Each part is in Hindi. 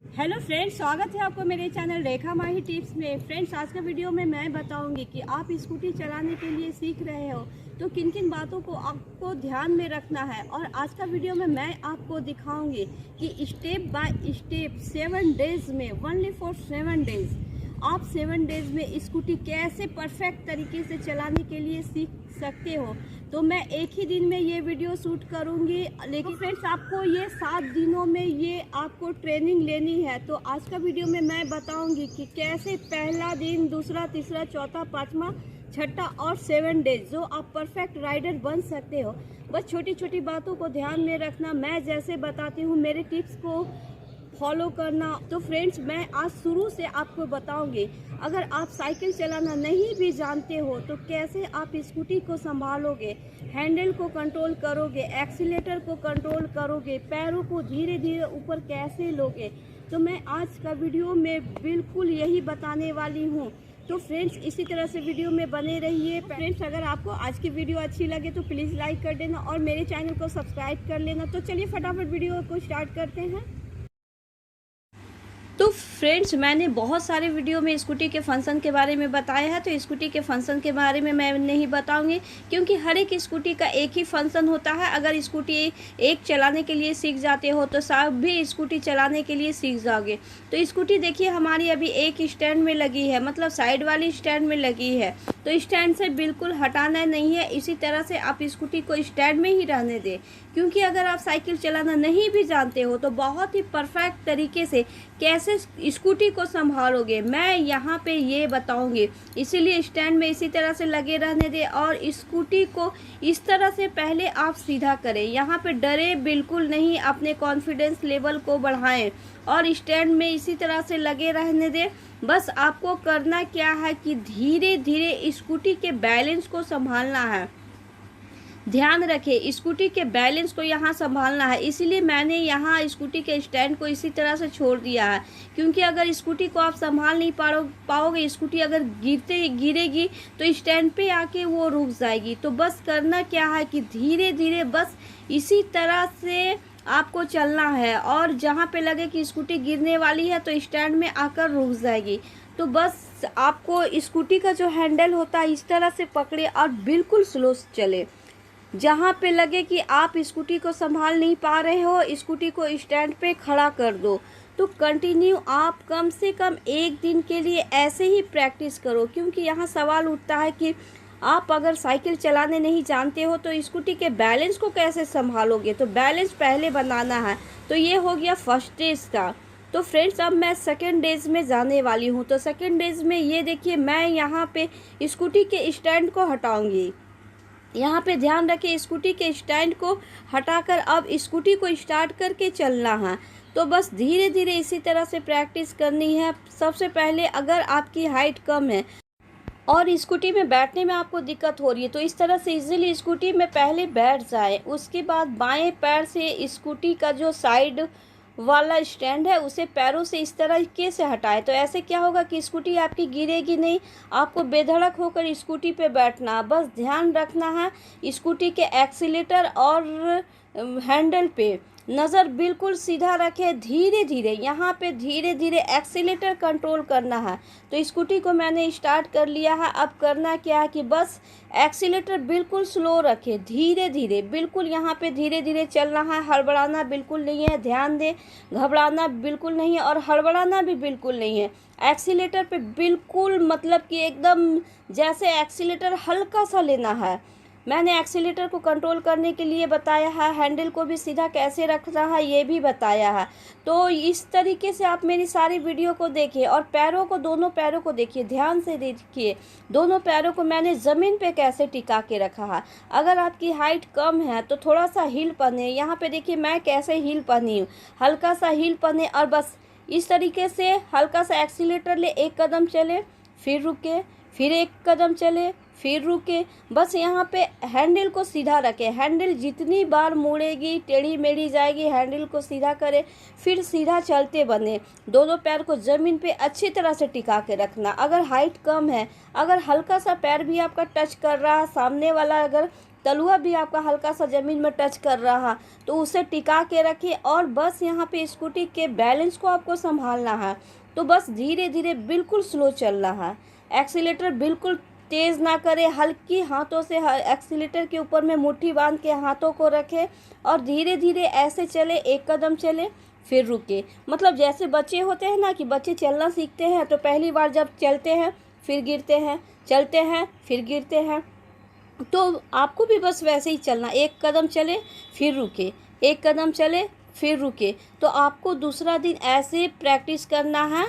हेलो फ्रेंड्स, स्वागत है आपको मेरे चैनल रेखा माही टिप्स में। फ्रेंड्स, आज का वीडियो में मैं बताऊंगी कि आप स्कूटी चलाने के लिए सीख रहे हो तो किन किन बातों को आपको ध्यान में रखना है। और आज का वीडियो में मैं आपको दिखाऊंगी कि स्टेप बाय स्टेप 7 डेज में, ओनली फॉर 7 डेज, आप 7 डेज में स्कूटी कैसे परफेक्ट तरीके से चलाने के लिए सीख सकते हो। तो मैं एक ही दिन में ये वीडियो शूट करूँगी, लेकिन फ्रेंड्स आपको ये 7 दिनों में ये आपको ट्रेनिंग लेनी है। तो आज का वीडियो में मैं बताऊँगी कि कैसे पहला दिन, दूसरा, तीसरा, चौथा, पाँचवा, छठा और 7 डेज जो आप परफेक्ट राइडर बन सकते हो। बस छोटी छोटी बातों को ध्यान में रखना, मैं जैसे बताती हूँ मेरे टिप्स को फॉलो करना। तो फ्रेंड्स, मैं आज शुरू से आपको बताऊंगी, अगर आप साइकिल चलाना नहीं भी जानते हो तो कैसे आप स्कूटी को संभालोगे, हैंडल को कंट्रोल करोगे, एक्सीलेटर को कंट्रोल करोगे, पैरों को धीरे धीरे ऊपर कैसे लोगे। तो मैं आज का वीडियो में बिल्कुल यही बताने वाली हूँ। तो फ्रेंड्स, इसी तरह से वीडियो में बने रहिए। फ्रेंड्स, अगर आपको आज की वीडियो अच्छी लगे तो प्लीज़ लाइक कर देना और मेरे चैनल को सब्सक्राइब कर लेना। तो चलिए फटाफट वीडियो को स्टार्ट करते हैं। तो फ्रेंड्स, मैंने बहुत सारे वीडियो में स्कूटी के फंक्शन के बारे में बताया है, तो स्कूटी के फंक्शन के बारे में मैं नहीं बताऊंगी, क्योंकि हर एक स्कूटी का एक ही फंक्शन होता है। अगर स्कूटी एक चलाने के लिए सीख जाते हो तो सब भी स्कूटी चलाने के लिए सीख जाओगे। तो स्कूटी देखिए हमारी अभी एक स्टैंड में लगी है, मतलब साइड वाली स्टैंड में लगी है, तो स्टैंड से बिल्कुल हटाना नहीं है। इसी तरह से आप स्कूटी को स्टैंड में ही रहने दें, क्योंकि अगर आप साइकिल चलाना नहीं भी जानते हो तो बहुत ही परफेक्ट तरीके से कैसे स्कूटी को संभालोगे मैं यहाँ पे ये बताऊंगी। इसीलिए स्टैंड में इसी तरह से लगे रहने दें और स्कूटी को इस तरह से पहले आप सीधा करें। यहाँ पे डरे बिल्कुल नहीं, अपने कॉन्फिडेंस लेवल को बढ़ाएं और स्टैंड में इसी तरह से लगे रहने दें। बस आपको करना क्या है कि धीरे धीरे स्कूटी के बैलेंस को संभालना है। ध्यान रखें, स्कूटी के बैलेंस को यहाँ संभालना है। इसीलिए मैंने यहाँ स्कूटी के स्टैंड को इसी तरह से छोड़ दिया है, क्योंकि अगर स्कूटी को आप संभाल नहीं पाओगे, स्कूटी अगर गिरेगी तो स्टैंड पे आके वो रुक जाएगी। तो बस करना क्या है कि धीरे धीरे बस इसी तरह से आपको चलना है, और जहाँ पे लगे कि स्कूटी गिरने वाली है तो स्टैंड में आकर रुक जाएगी। तो बस आपको स्कूटी का जो हैंडल होता है इस तरह से पकड़े और बिल्कुल स्लो चले। जहाँ पे लगे कि आप स्कूटी को संभाल नहीं पा रहे हो, स्कूटी को स्टैंड पे खड़ा कर दो। तो कंटिन्यू आप कम से कम एक दिन के लिए ऐसे ही प्रैक्टिस करो, क्योंकि यहाँ सवाल उठता है कि आप अगर साइकिल चलाने नहीं जानते हो तो स्कूटी के बैलेंस को कैसे संभालोगे। तो बैलेंस पहले बनाना है। तो ये हो गया फर्स्ट डेज का। तो फ्रेंड्स, अब मैं सेकेंड डेज में जाने वाली हूँ। तो सेकेंड डेज में ये देखिए, मैं यहाँ पे स्कूटी के स्टैंड को हटाऊँगी। यहाँ पे ध्यान रखें, स्कूटी के स्टैंड को हटाकर अब स्कूटी को स्टार्ट करके चलना है। तो बस धीरे धीरे इसी तरह से प्रैक्टिस करनी है। सबसे पहले अगर आपकी हाइट कम है और स्कूटी में बैठने में आपको दिक्कत हो रही है तो इस तरह से इजीली स्कूटी में पहले बैठ जाए। उसके बाद बाएं पैर से स्कूटी का जो साइड वाला स्टैंड है उसे पैरों से इस तरीके से हटाए। तो ऐसे क्या होगा कि स्कूटी आपकी गिरेगी नहीं, आपको बेधड़क होकर स्कूटी पे बैठना। बस ध्यान रखना है स्कूटी के एक्सीलेटर और हैंडल पे नज़र बिल्कुल सीधा रखें। धीरे धीरे यहाँ पे धीरे धीरे एक्सीलेटर कंट्रोल करना है। तो स्कूटी को मैंने स्टार्ट कर लिया है। अब करना क्या है कि बस एक्सीलेटर बिल्कुल स्लो रखें, धीरे धीरे बिल्कुल यहाँ पे धीरे धीरे चलना है। हड़बड़ाना बिल्कुल नहीं है, ध्यान दें, घबराना बिल्कुल नहीं है और हड़बड़ाना भी बिल्कुल नहीं है। एक्सीलेटर पे बिल्कुल मतलब कि एकदम जैसे एक्सीलेटर हल्का सा लेना है। मैंने एक्सीलेटर को कंट्रोल करने के लिए बताया है, हैंडल को भी सीधा कैसे रखना है ये भी बताया है। तो इस तरीके से आप मेरी सारी वीडियो को देखिए और पैरों को, दोनों पैरों को देखिए, ध्यान से देखिए दोनों पैरों को मैंने ज़मीन पे कैसे टिका के रखा है। अगर आपकी हाइट कम है तो थोड़ा सा हील पहने। यहाँ पे देखिए मैं कैसे हील पहनी हूँ, हल्का सा हील पहने और बस इस तरीके से हल्का सा एक्सीलेटर ले, एक कदम चले, फिर रुके, फिर एक कदम चले, फिर रुके। बस यहाँ पे हैंडल को सीधा रखें। हैंडल जितनी बार मुड़ेगी टेढ़ी मेढ़ी जाएगी, हैंडल को सीधा करें, फिर सीधा चलते बने। दोनों पैर को ज़मीन पे अच्छी तरह से टिका के रखना। अगर हाइट कम है, अगर हल्का सा पैर भी आपका टच कर रहा है, सामने वाला अगर तलुआ भी आपका हल्का सा ज़मीन में टच कर रहा तो उसे टिका के रखिए। और बस यहाँ पे स्कूटी के बैलेंस को आपको संभालना है। तो बस धीरे धीरे बिल्कुल स्लो चलना है। एक्सीलेटर बिल्कुल तेज़ ना करें, हल्की हाथों से एक्सीलेटर के ऊपर में मुट्ठी बांध के हाथों को रखें और धीरे धीरे ऐसे चले, एक कदम चले फिर रुके। मतलब जैसे बच्चे होते हैं ना कि बच्चे चलना सीखते हैं तो पहली बार जब चलते हैं फिर गिरते हैं, चलते हैं फिर गिरते हैं, तो आपको भी बस वैसे ही चलना, एक कदम चले फिर रुके, एक कदम चले फिर रुके। तो आपको दूसरा दिन ऐसे प्रैक्टिस करना है।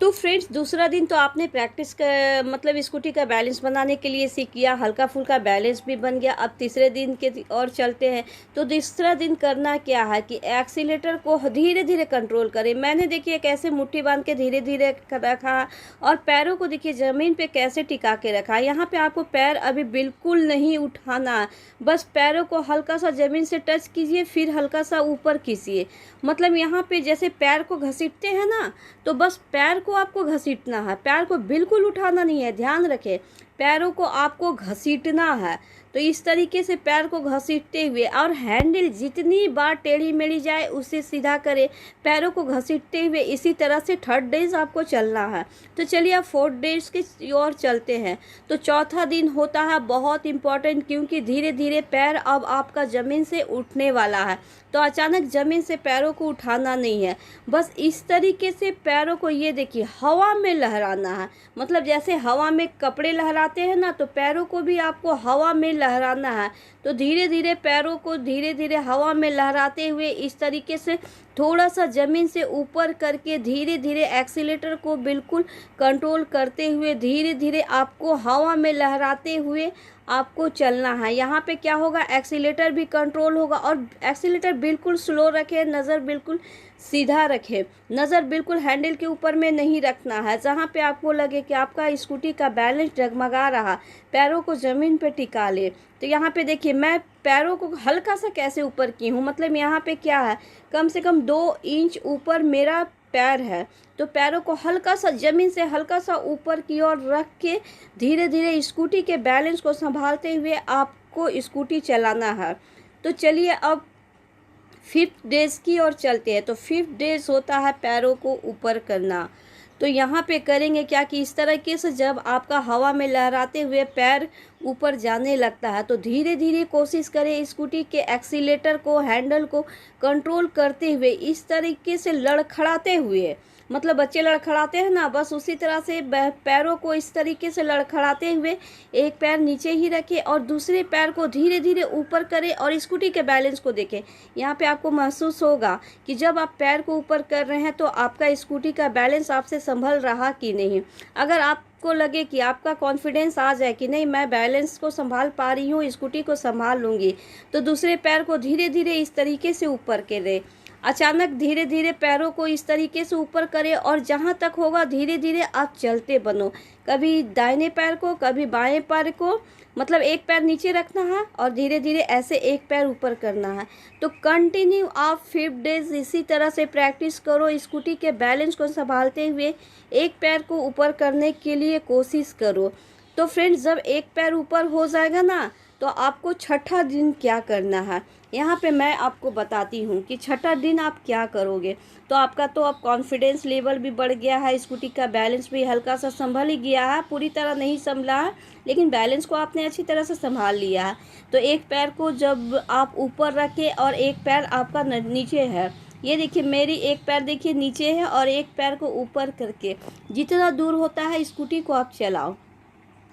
तो फ्रेंड्स दूसरा दिन तो आपने प्रैक्टिस का मतलब स्कूटी का बैलेंस बनाने के लिए सीख किया, हल्का फुल्का बैलेंस भी बन गया। अब तीसरे दिन के और चलते हैं। तो तीसरा दिन करना क्या है कि एक्सीलेटर को धीरे धीरे कंट्रोल करें। मैंने देखिए कैसे मुट्ठी बांध के धीरे धीरे रखा और पैरों को देखिए ज़मीन पे कैसे टिका के रखा। यहाँ पे आपको पैर अभी बिल्कुल नहीं उठाना, बस पैरों को हल्का सा ज़मीन से टच कीजिए फिर हल्का सा ऊपर खींचिए। मतलब यहाँ पे जैसे पैर को घसीटते हैं ना, तो बस पैर को आपको घसीटना है, पैर को बिल्कुल उठाना नहीं है। ध्यान रखें, पैरों को आपको घसीटना है। तो इस तरीके से पैर को घसीटते हुए और हैंडल जितनी बार टेढ़ी मेढ़ी जाए उसे सीधा करें, पैरों को घसीटते हुए। इसी तरह से 3rd डेज आपको चलना है। तो चलिए अब 4th डेज की ओर चलते हैं। तो चौथा दिन होता है बहुत इम्पॉर्टेंट, क्योंकि धीरे धीरे पैर अब आपका ज़मीन से उठने वाला है। तो अचानक ज़मीन से पैरों को उठाना नहीं है, बस इस तरीके से पैरों को ये देखिए हवा में लहराना है। मतलब जैसे हवा में कपड़े लहराते हैं ना, तो पैरों को भी आपको हवा में लहराना है। तो धीरे धीरे पैरों को धीरे धीरे हवा में लहराते हुए इस तरीके से थोड़ा सा ज़मीन से ऊपर करके धीरे धीरे एक्सीलेटर को बिल्कुल कंट्रोल करते हुए धीरे धीरे आपको हवा में लहराते हुए आपको चलना है। यहाँ पे क्या होगा, एक्सीलेटर भी कंट्रोल होगा। और एक्सीलेटर बिल्कुल स्लो रखें, नज़र बिल्कुल सीधा रखें, नज़र बिल्कुल हैंडल के ऊपर में नहीं रखना है। जहाँ पे आपको लगे कि आपका स्कूटी का बैलेंस डगमगा रहा, पैरों को ज़मीन पे टिका ले। तो यहाँ पे देखिए मैं पैरों को हल्का सा कैसे ऊपर की हूँ, मतलब यहाँ पे क्या है, कम से कम 2 इंच ऊपर मेरा पैर है। तो पैरों को हल्का सा ज़मीन से हल्का सा ऊपर की ओर रख के धीरे धीरे स्कूटी के बैलेंस को संभालते हुए आपको स्कूटी चलाना है। तो चलिए अब 5th डेज की ओर चलते हैं। तो 5th डेज होता है पैरों को ऊपर करना। तो यहाँ पे करेंगे क्या कि इस तरीके से जब आपका हवा में लहराते हुए पैर ऊपर जाने लगता है तो धीरे धीरे कोशिश करें स्कूटी के एक्सीलेटर को, हैंडल को कंट्रोल करते हुए इस तरीके से लड़खड़ाते हुए, मतलब बच्चे लड़खड़ाते हैं ना, बस उसी तरह से पैरों को इस तरीके से लड़खड़ाते हुए एक पैर नीचे ही रखें और दूसरे पैर को धीरे धीरे ऊपर करें और स्कूटी के बैलेंस को देखें। यहाँ पे आपको महसूस होगा कि जब आप पैर को ऊपर कर रहे हैं तो आपका स्कूटी का बैलेंस आपसे संभल रहा कि नहीं। अगर आपको लगे कि आपका कॉन्फिडेंस आ जाए कि नहीं मैं बैलेंस को संभाल पा रही हूँ, स्कूटी को संभाल लूँगी, तो दूसरे पैर को धीरे धीरे इस तरीके से ऊपर करें। अचानक धीरे धीरे पैरों को इस तरीके से ऊपर करें और जहाँ तक होगा धीरे धीरे आप चलते बनो। कभी दाहिने पैर को, कभी बाएं पैर को, मतलब एक पैर नीचे रखना है और धीरे धीरे ऐसे एक पैर ऊपर करना है। तो कंटिन्यू आप 5 डेज इसी तरह से प्रैक्टिस करो, स्कूटी के बैलेंस को संभालते हुए एक पैर को ऊपर करने के लिए कोशिश करो। तो फ्रेंड्स जब एक पैर ऊपर हो जाएगा ना, तो आपको छठा दिन क्या करना है, यहाँ पे मैं आपको बताती हूँ कि छठा दिन आप क्या करोगे। तो आपका तो अब कॉन्फिडेंस लेवल भी बढ़ गया है, स्कूटी का बैलेंस भी हल्का सा संभल ही गया है, पूरी तरह नहीं संभला है लेकिन बैलेंस को आपने अच्छी तरह से संभाल लिया है। तो एक पैर को जब आप ऊपर रखें और एक पैर आपका नीचे है, ये देखिए मेरी एक पैर देखिए नीचे है और एक पैर को ऊपर करके जितना दूर होता है स्कूटी को आप चलाओ।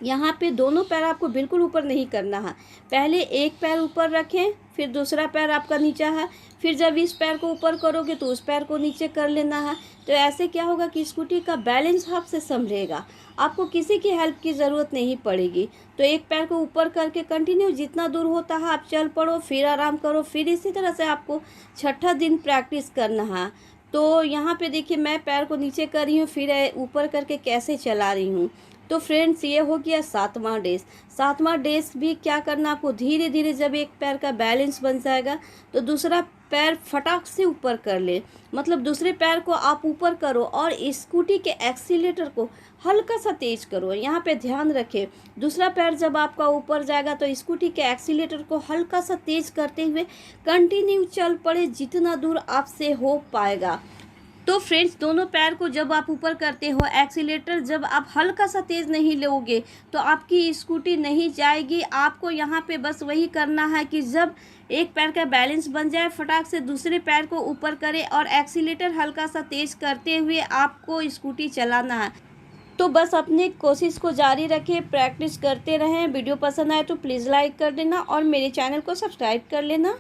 यहाँ पे दोनों पैर आपको बिल्कुल ऊपर नहीं करना है, पहले एक पैर ऊपर रखें फिर दूसरा पैर आपका नीचा है, फिर जब इस पैर को ऊपर करोगे तो उस पैर को नीचे कर लेना है। तो ऐसे क्या होगा कि स्कूटी का बैलेंस आपसे संभलेगा, आपको किसी की हेल्प की ज़रूरत नहीं पड़ेगी। तो एक पैर को ऊपर करके कंटिन्यू जितना दूर होता है आप चल पड़ो, फिर आराम करो, फिर इसी तरह से आपको छठा दिन प्रैक्टिस करना है। तो यहाँ पे देखिए मैं पैर को नीचे कर रही हूँ, फिर ऊपर करके कैसे चला रही हूँ। तो फ्रेंड्स ये हो गया 7वां डेज। 7वां डेज भी क्या करना आपको, धीरे धीरे जब एक पैर का बैलेंस बन जाएगा तो दूसरा पैर फटाक से ऊपर कर लें, मतलब दूसरे पैर को आप ऊपर करो और स्कूटी के एक्सीलेटर को हल्का सा तेज करो। यहाँ पे ध्यान रखें, दूसरा पैर जब आपका ऊपर जाएगा तो स्कूटी के एक्सीलेटर को हल्का सा तेज करते हुए कंटिन्यू चल पड़े जितना दूर आपसे हो पाएगा। तो फ्रेंड्स, दोनों पैर को जब आप ऊपर करते हो, एक्सीलेटर जब आप हल्का सा तेज़ नहीं लोगे तो आपकी स्कूटी नहीं जाएगी। आपको यहाँ पे बस वही करना है कि जब एक पैर का बैलेंस बन जाए, फटाक से दूसरे पैर को ऊपर करें और एक्सीलेटर हल्का सा तेज़ करते हुए आपको स्कूटी चलाना है। तो बस अपनी कोशिश को जारी रखें, प्रैक्टिस करते रहें। वीडियो पसंद आए तो प्लीज़ लाइक कर देना और मेरे चैनल को सब्सक्राइब कर लेना।